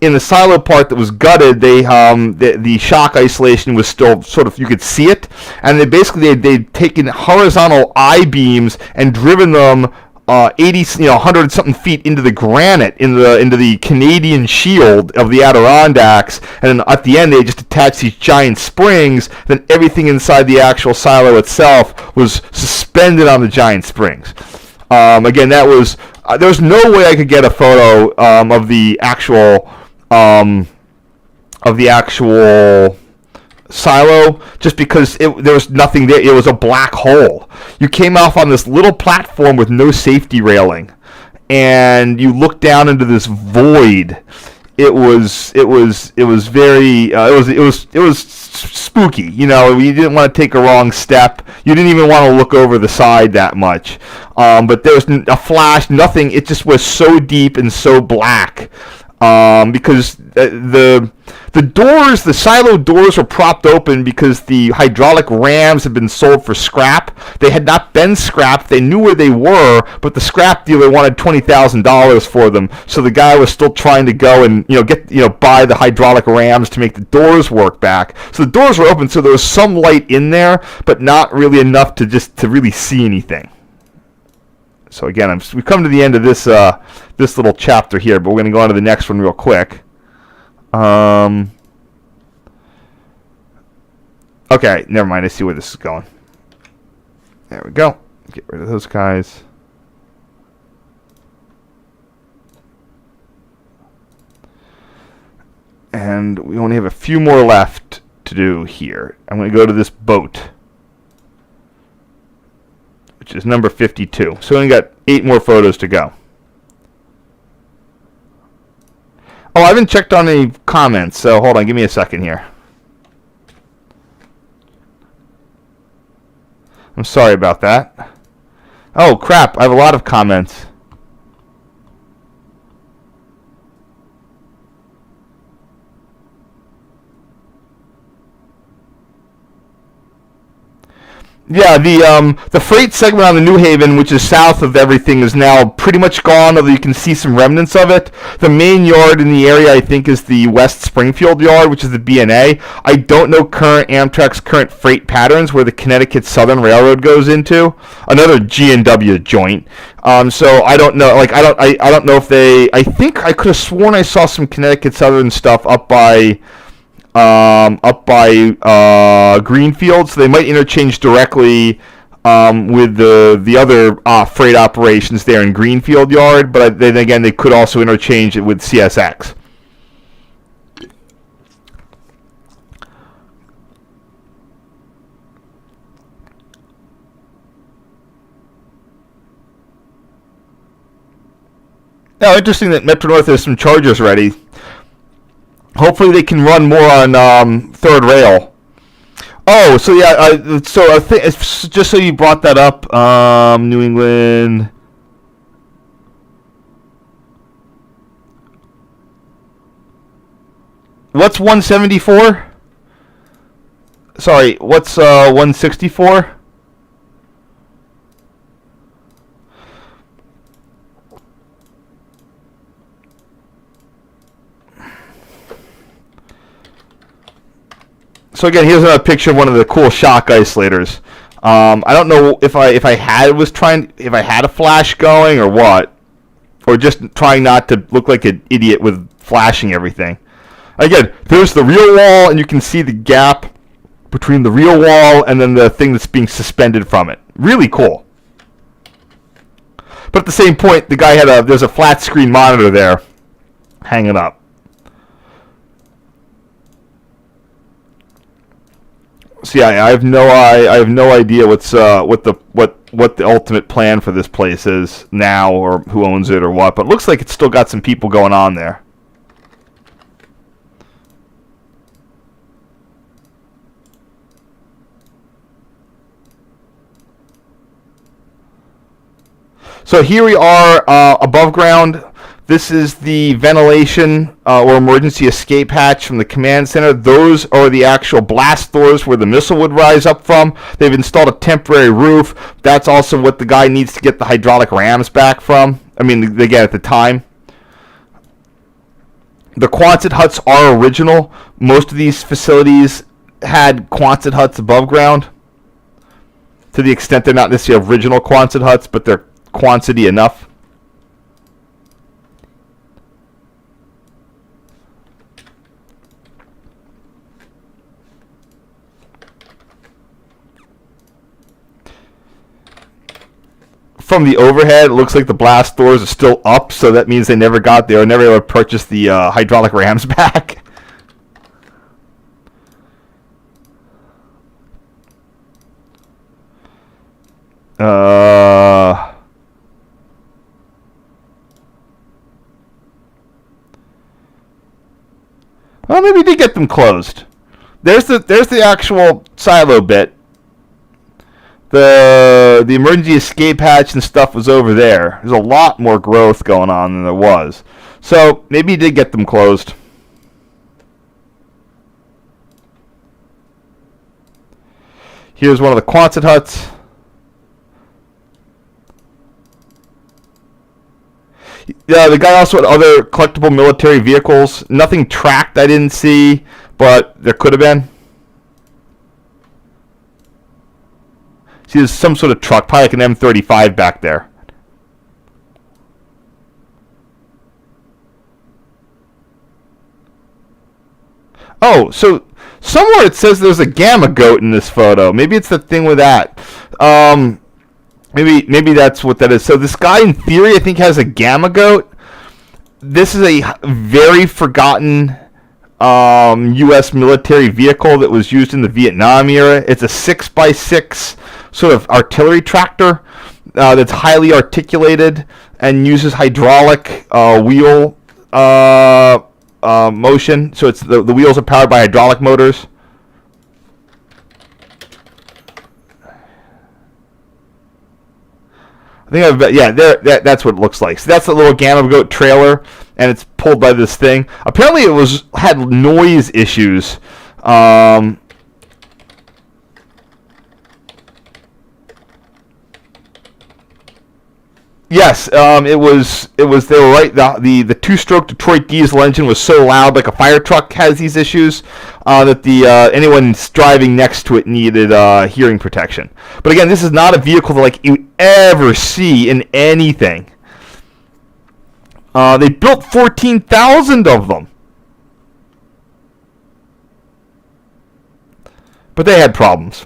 in the silo part that was gutted, the shock isolation was still sort of, you could see it, and they'd taken horizontal I-beams and driven them 100 something feet into the granite, into the Canadian shield of the Adirondacks, and then at the end they just attached these giant springs. Then everything inside the actual silo itself was suspended on the giant springs. Again, that was there was no way I could get a photo of the actual silo, just because there was nothing there. It was a black hole. You came off on this little platform with no safety railing, and you looked down into this void. It was spooky. You know, you didn't want to take a wrong step. You didn't even want to look over the side that much. But there was a flash, nothing. It just was so deep and so black. Because the silo doors were propped open because the hydraulic rams had been sold for scrap. They had not been scrapped. They knew where they were, but the scrap dealer wanted $20,000 for them. So the guy was still trying to go and buy the hydraulic rams to make the doors work back. So the doors were open, so there was some light in there, but not really enough to really see anything. So again, we've come to the end of this this little chapter here, but we're going to go on to the next one real quick. Okay, never mind. I see where this is going. There we go. Get rid of those guys. And we only have a few more left to do here. I'm going to go to this boat, which is number 52. So we only got 8 more photos to go. Oh, I haven't checked on any comments, so hold on, give me a second here. I'm sorry about that. Oh, crap, I have a lot of comments. Yeah, the freight segment on the New Haven, which is south of everything, is now pretty much gone, although you can see some remnants of it. The main yard in the area, I think, is the West Springfield yard, which is the B&A. I don't know Amtrak's current freight patterns where the Connecticut Southern Railroad goes into. Another G&W joint. So I don't know. Like I don't know if they. I think I could have sworn I saw some Connecticut Southern stuff up by Greenfield, so they might interchange directly with the other freight operations there in Greenfield Yard, but then again, they could also interchange it with CSX. Now, interesting that Metro North has some chargers ready. Hopefully they can run more on third rail. Oh, so yeah, just so you brought that up, New England. What's 174? Sorry, what's 164? So again, here's another picture of one of the cool shock isolators. I don't know if I had a flash going or what, or just trying not to look like an idiot with flashing everything. Again, there's the real wall, and you can see the gap between the real wall and then the thing that's being suspended from it. Really cool. But at the same point, the guy there's a flat screen monitor there, hanging up. So yeah, I have no idea what the ultimate plan for this place is now, or who owns it or what. But it looks like it's still got some people going on there. So here we are above ground. This is the ventilation or emergency escape hatch from the command center. Those are the actual blast doors where the missile would rise up from. They've installed a temporary roof. That's also what the guy needs to get the hydraulic rams back from. I mean, again, at the time. The Quonset huts are original. Most of these facilities had Quonset huts above ground. To the extent they're not necessarily original Quonset huts, but they're Quonset-y enough. From the overhead, it looks like the blast doors are still up, so that means they never got there, never able to purchase the hydraulic rams back. Well, maybe they get them closed. There's the actual silo bit. The emergency escape hatch and stuff was over there. There's a lot more growth going on than there was. So maybe he did get them closed. Here's one of the Quonset huts. Yeah, the guy also had other collectible military vehicles. Nothing tracked I didn't see, but there could have been. See, there's some sort of truck, probably like an M35 back there. Oh, so somewhere it says there's a gamma goat in this photo. Maybe it's the thing with that. Maybe that's what that is. So this guy, in theory, I think has a gamma goat. This is a very forgotten U.S. military vehicle that was used in the Vietnam era. It's a 6x6 sort of artillery tractor that's highly articulated and uses hydraulic wheel motion. So it's the wheels are powered by hydraulic motors. I think that's what it looks like. So that's the little Gamma Goat trailer, and it's pulled by this thing. Apparently, it had noise issues. Yes, it was. They were right. The two-stroke Detroit diesel engine was so loud, like a fire truck has these issues, that anyone driving next to it needed hearing protection. But again, this is not a vehicle that like you ever see in anything. They built 14,000 of them, but they had problems.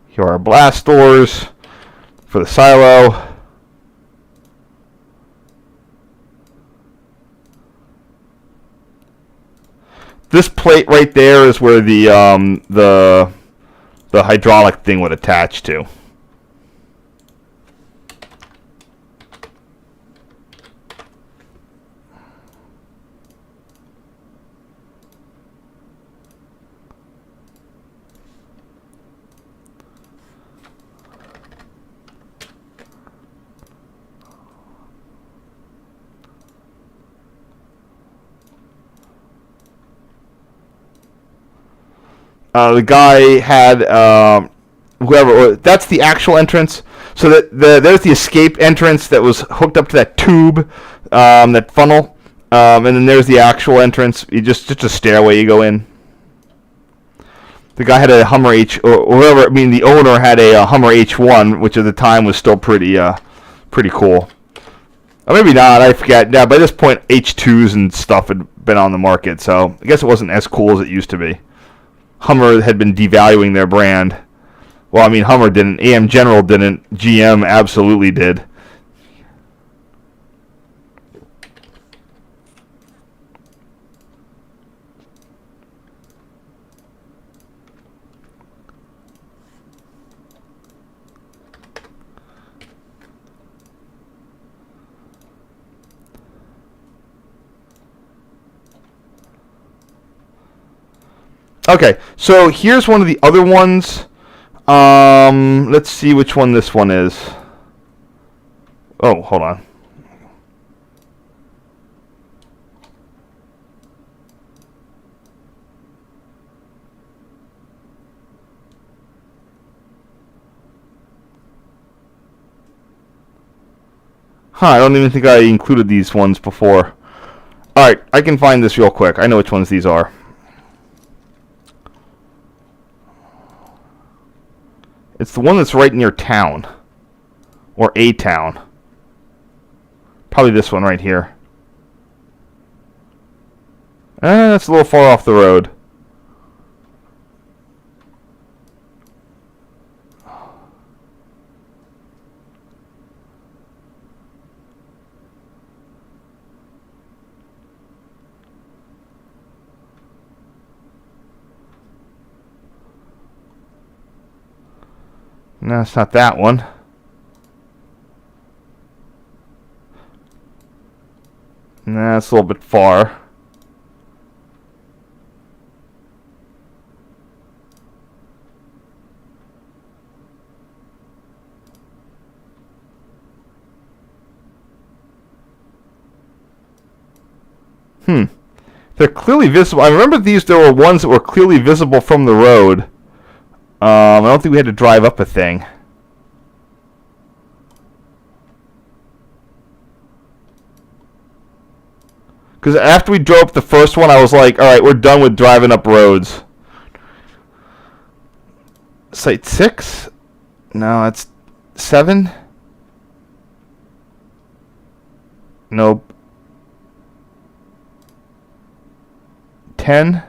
Here are our blast doors for the silo. This plate right there is where the hydraulic thing would attach to. The guy had whoever. That's the actual entrance. So there's the escape entrance that was hooked up to that tube, that funnel, and then there's the actual entrance. You just a stairway you go in. The guy had a Hummer or whoever. I mean, the owner had a Hummer H1, which at the time was still pretty cool. Or maybe not. I forget. Yeah, by this point, H2s and stuff had been on the market, so I guess it wasn't as cool as it used to be. Hummer had been devaluing their brand. Well, I mean, Hummer didn't. AM General didn't. GM absolutely did. Okay, so here's one of the other ones. Let's see which one this one is. Oh, hold on. Huh, I don't even think I included these ones before. Alright, I can find this real quick. I know which ones these are. It's the one that's right near town. Or a town. Probably this one right here. That's a little far off the road. No, it's not that one. Nah, it's a little bit far. They're clearly visible. I remember there were ones that were clearly visible from the road. I don't think we had to drive up a thing. Because after we drove up the first one, I was like, alright, we're done with driving up roads. Site 6? No, that's 7? Nope. 10?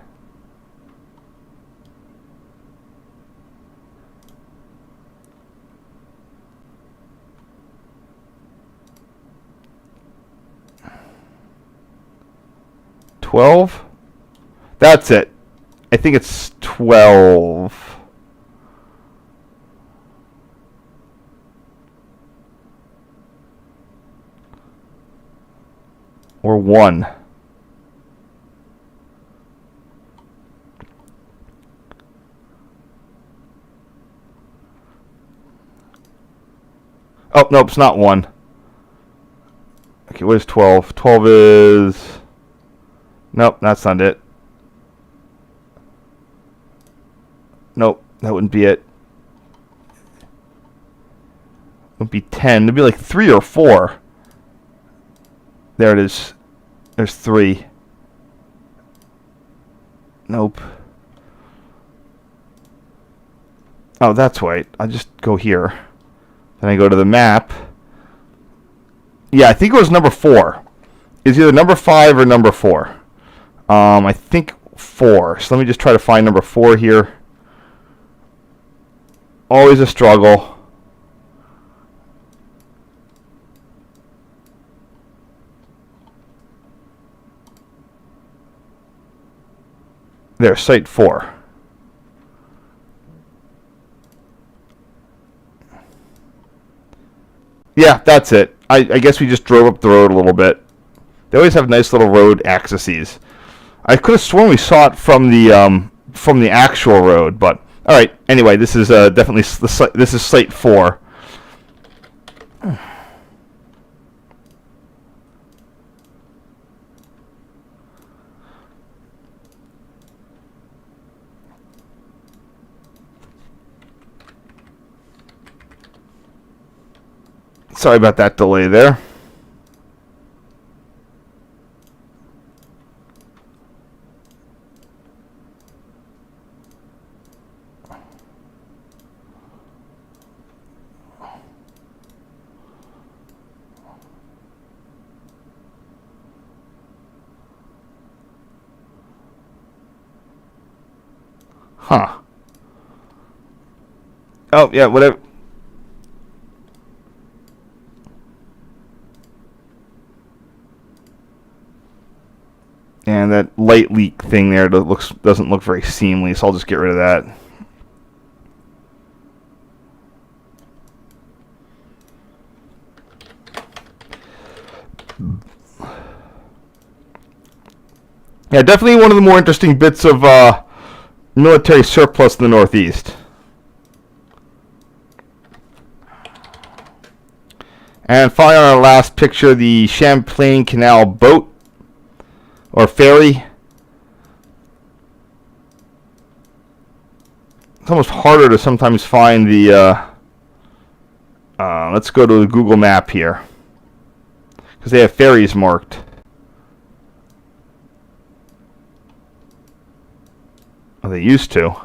$12? That's it. I think it's 12. Or 1. Oh, nope, it's not 1. Okay, what is 12? 12 is... Nope, that's not it. Nope, that wouldn't be it. It would be 10. It'd be like 3 or 4. There it is. There's 3. Nope. Oh, that's right. I'll just go here. Then I go to the map. Yeah, I think it was number 4. It's either number 5 or number 4. I think 4. So let me just try to find number 4 here. Always a struggle. There, site 4. Yeah, that's it. I guess we just drove up the road a little bit. They always have nice little road accesses. I could have sworn we saw it from the actual road, but all right. Anyway, this is definitely this is site 4. Sorry about that delay there. Huh. Oh, yeah, whatever. And that light leak thing there doesn't look very seamless, so I'll just get rid of that. Yeah, definitely one of the more interesting bits of military surplus in the Northeast. And finally, on our last picture, the Champlain Canal boat or ferry. It's almost harder to sometimes find the. Let's go to the Google map here, because they have ferries marked. Oh, they used to.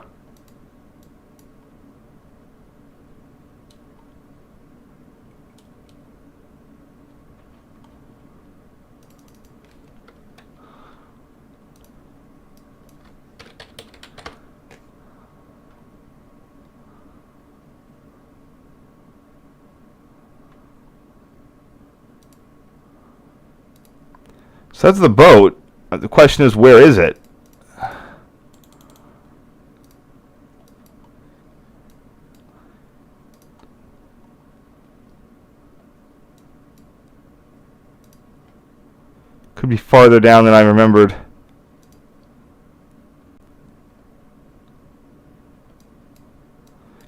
So that's the boat. The question is, where is it? Could be farther down than I remembered.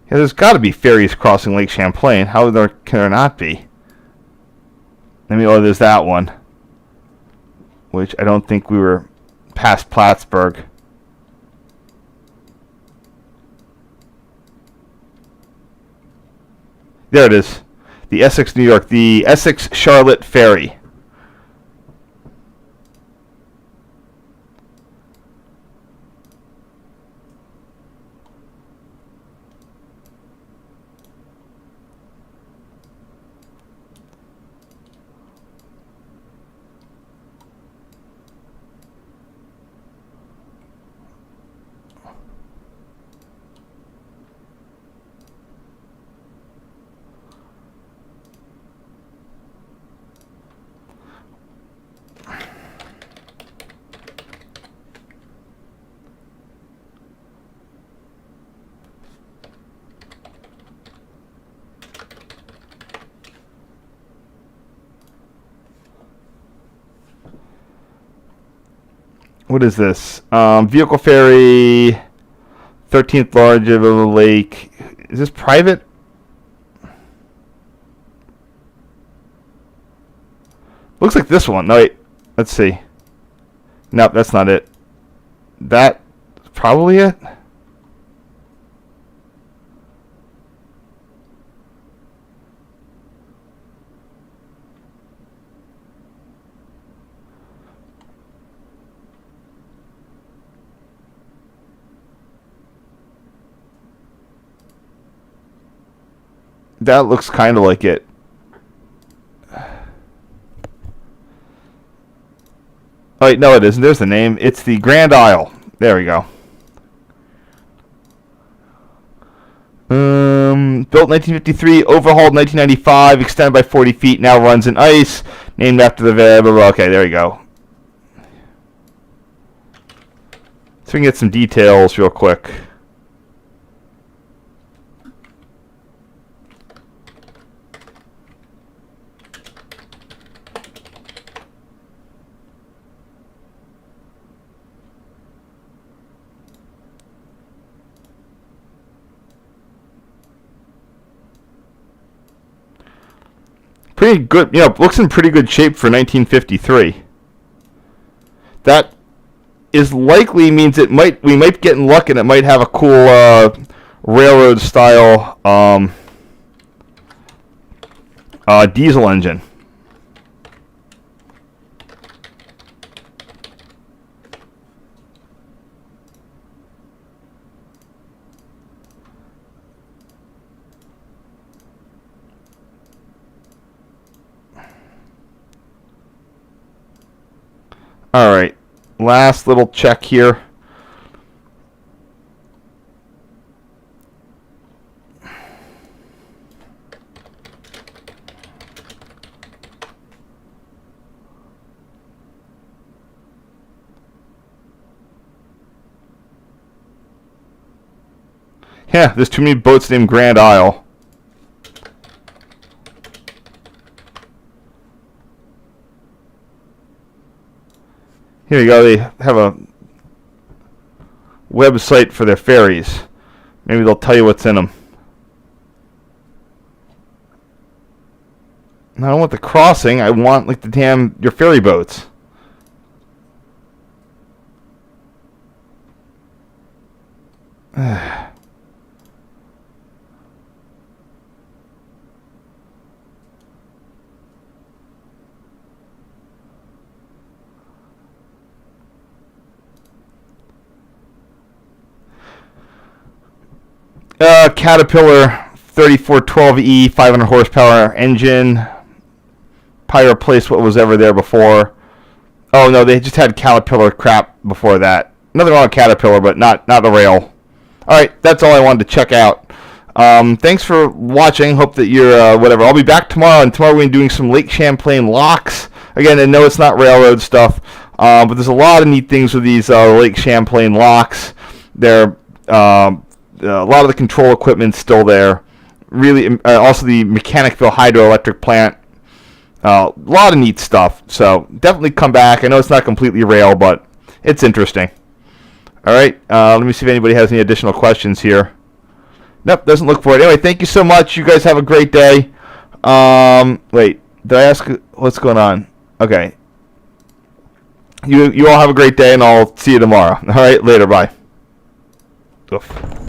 Yeah, there's got to be ferries crossing Lake Champlain. How can there not be? Oh, there's that one, which I don't think we were past Plattsburgh. There it is. The Essex, New York. The Essex-Charlotte Ferry. What is this? Vehicle ferry, 13th large of the lake. Is this private? Looks like this one. No, wait. Let's see. Nope, that's not it. That's probably it. That looks kind of like it. Oh, wait, no, it isn't. There's the name. It's the Grand Isle. There we go. Built 1953, overhauled 1995, extended by 40 feet, now runs in ice, named after the... Blah, blah, blah. Okay, there we go. So we can get some details real quick. Pretty good, looks in pretty good shape for 1953. That is likely means we might get in luck and it might have a cool railroad style diesel engine. All right, last little check here. Yeah, there's too many boats named Grand Isle. Here you go. They have a website for their ferries. Maybe they'll tell you what's in them. I don't want the crossing. I want like your ferry boats. Caterpillar 3412E 500 horsepower engine. Probably replace what was ever there before. Oh no, they just had Caterpillar crap before that. Nothing wrong with Caterpillar, but not a rail. Alright, that's all I wanted to check out. Thanks for watching. Hope that you're whatever. I'll be back tomorrow, and tomorrow we're going to be doing some Lake Champlain locks. Again, I know it's not railroad stuff, but there's a lot of neat things with these Lake Champlain locks. They're a lot of the control equipment's still there. Really, also the Mechanicville hydroelectric plant. A lot of neat stuff. So definitely come back. I know it's not completely rail, but it's interesting. All right. Let me see if anybody has any additional questions here. Nope, doesn't look for it. Anyway, thank you so much. You guys have a great day. Wait, did I ask what's going on? Okay. You all have a great day, and I'll see you tomorrow. All right, later. Bye. Oof.